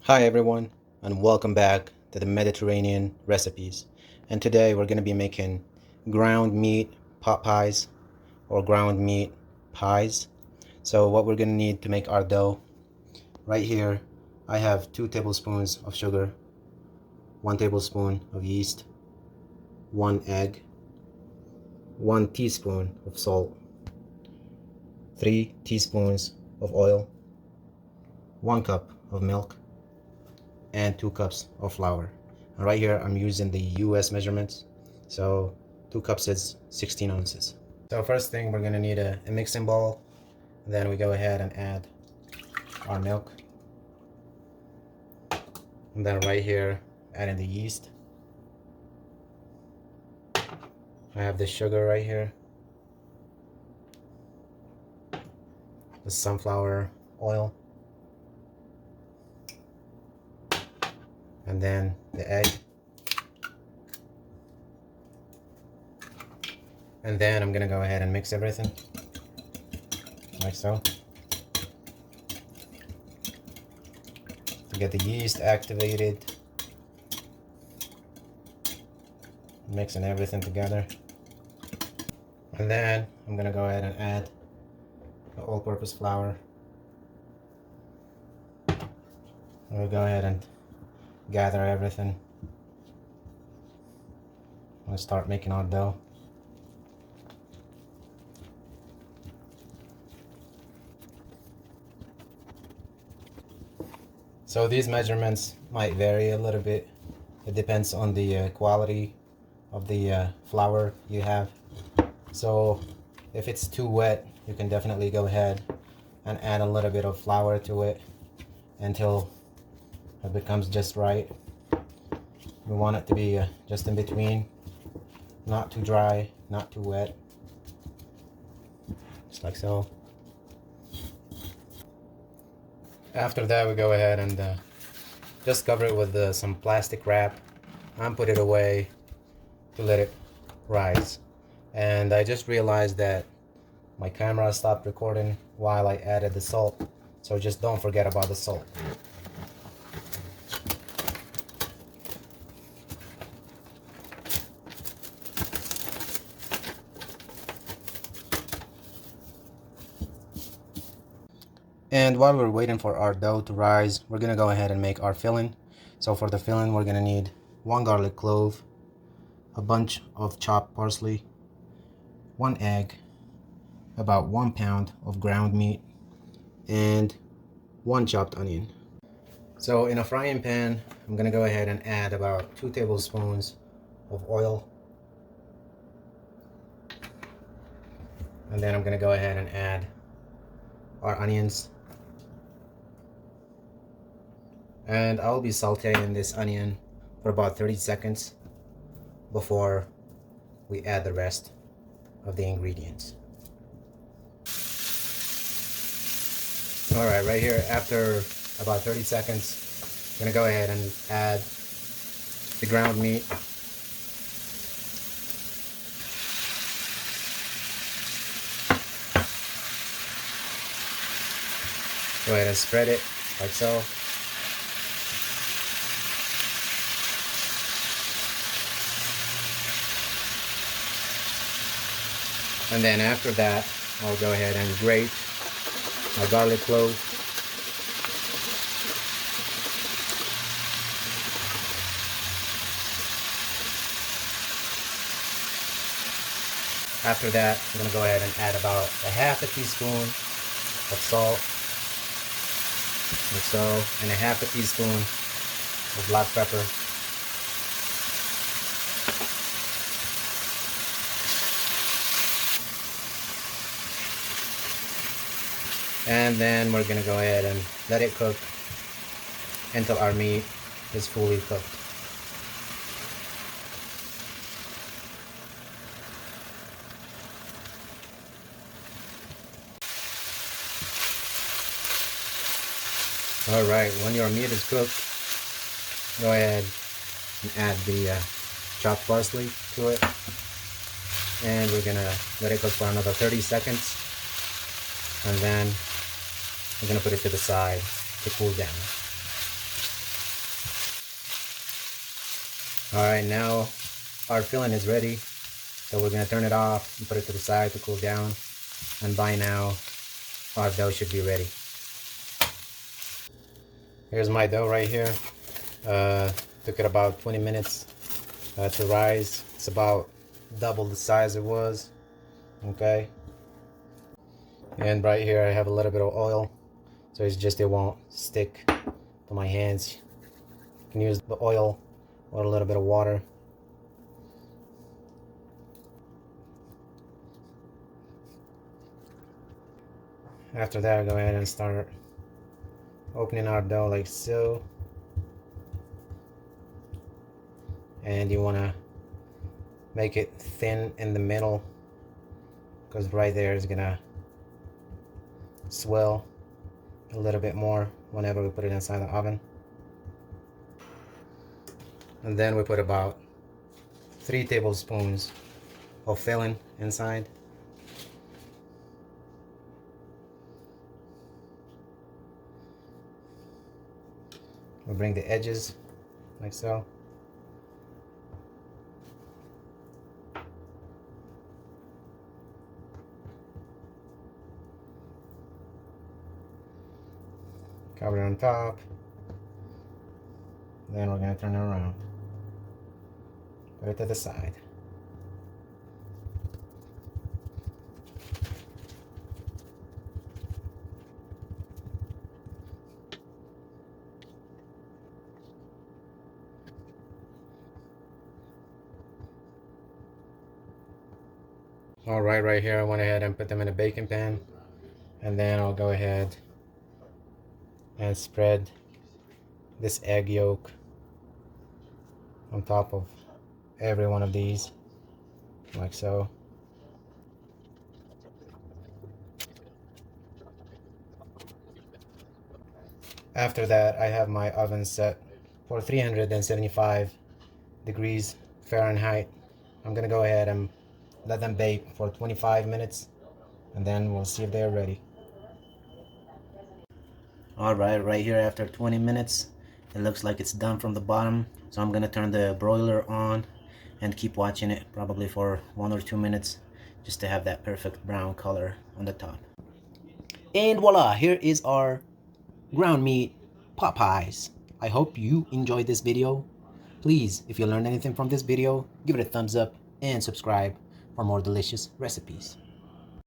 Hi everyone, and welcome back to the Mediterranean recipes. And today we're going to be making ground meat pot pies or ground meat pies. So what we're going to need to make our dough, right here I have 2 tablespoons of sugar, 1 tablespoon of yeast, 1 egg, 1 teaspoon of salt, 3 teaspoons of oil, 1 cup of milk, and 2 cups of flour. And right here I'm using the US measurements, so 2 cups is 16 ounces. So first thing, we're gonna need a mixing bowl. Then we go ahead and add our milk, and then right here adding the yeast. I have the sugar right here, the sunflower oil, and then the egg. And then I'm gonna go ahead and mix everything like so to get the yeast activated, mixing everything together. And then I'm gonna go ahead and add the all-purpose flour. We'll go ahead and gather everything. Let's start making our dough. So these measurements might vary a little bit. It depends on the quality of the flour you have. So if it's too wet, you can definitely go ahead and add a little bit of flour to it until it becomes just right. We want it to be just in between, not too dry, not too wet, just like so. After that, we go ahead and just cover it with some plastic wrap and put it away to let it rise. And I just realized that my camera stopped recording while I added the salt, so just don't forget about the salt. And while we're waiting for our dough to rise, we're gonna go ahead and make our filling. So for the filling, we're gonna need 1 garlic clove, a bunch of chopped parsley, 1 egg, about 1 pound of ground meat, and 1 chopped onion. So in a frying pan, I'm gonna go ahead and add about 2 tablespoons of oil. And then I'm gonna go ahead and add our onions. And I'll be sauteing this onion for about 30 seconds before we add the rest of the ingredients. Alright, right here, after about 30 seconds, I'm gonna go ahead and add the ground meat. Go ahead and spread it like so. And then after that, I'll go ahead and grate my garlic clove. After that, I'm going to go ahead and add about a half a teaspoon of salt, like so, and a half a teaspoon of black pepper. And then we're going to go ahead and let it cook until our meat is fully cooked. Alright, when your meat is cooked, go ahead and add the chopped parsley to it. And we're going to let it cook for another 30 seconds. And then I'm going to put it to the side to cool down. All right, now our filling is ready. So we're gonna turn it off and put it to the side to cool down. And by now, our dough should be ready. Here's my dough right here. Took it about 20 minutes to rise. It's about double the size it was. Okay. And right here I have a little bit of oil. So it's just, it won't stick to my hands. You can use the oil or a little bit of water. After that, go ahead and start opening our dough like so. And you want to make it thin in the middle, because right there is gonna swell a little bit more whenever we put it inside the oven. And then we put about 3 tablespoons of filling inside. We bring the edges like so. Cover it on top. Then we're going to turn it around. Put it to the side. All right here I went ahead and put them in a baking pan, and then I'll go ahead and spread this egg yolk on top of every one of these, like so. After that, I have my oven set for 375 degrees Fahrenheit. I'm gonna go ahead and let them bake for 25 minutes, and then we'll see if they're ready. All right here after 20 minutes, it looks like it's done from the bottom. So I'm gonna turn the broiler on and keep watching it probably for 1 or 2 minutes, just to have that perfect brown color on the top. And voila, here is our ground meat pot pies. I hope you enjoyed this video. Please, if you learned anything from this video, give it a thumbs up and subscribe for more delicious recipes.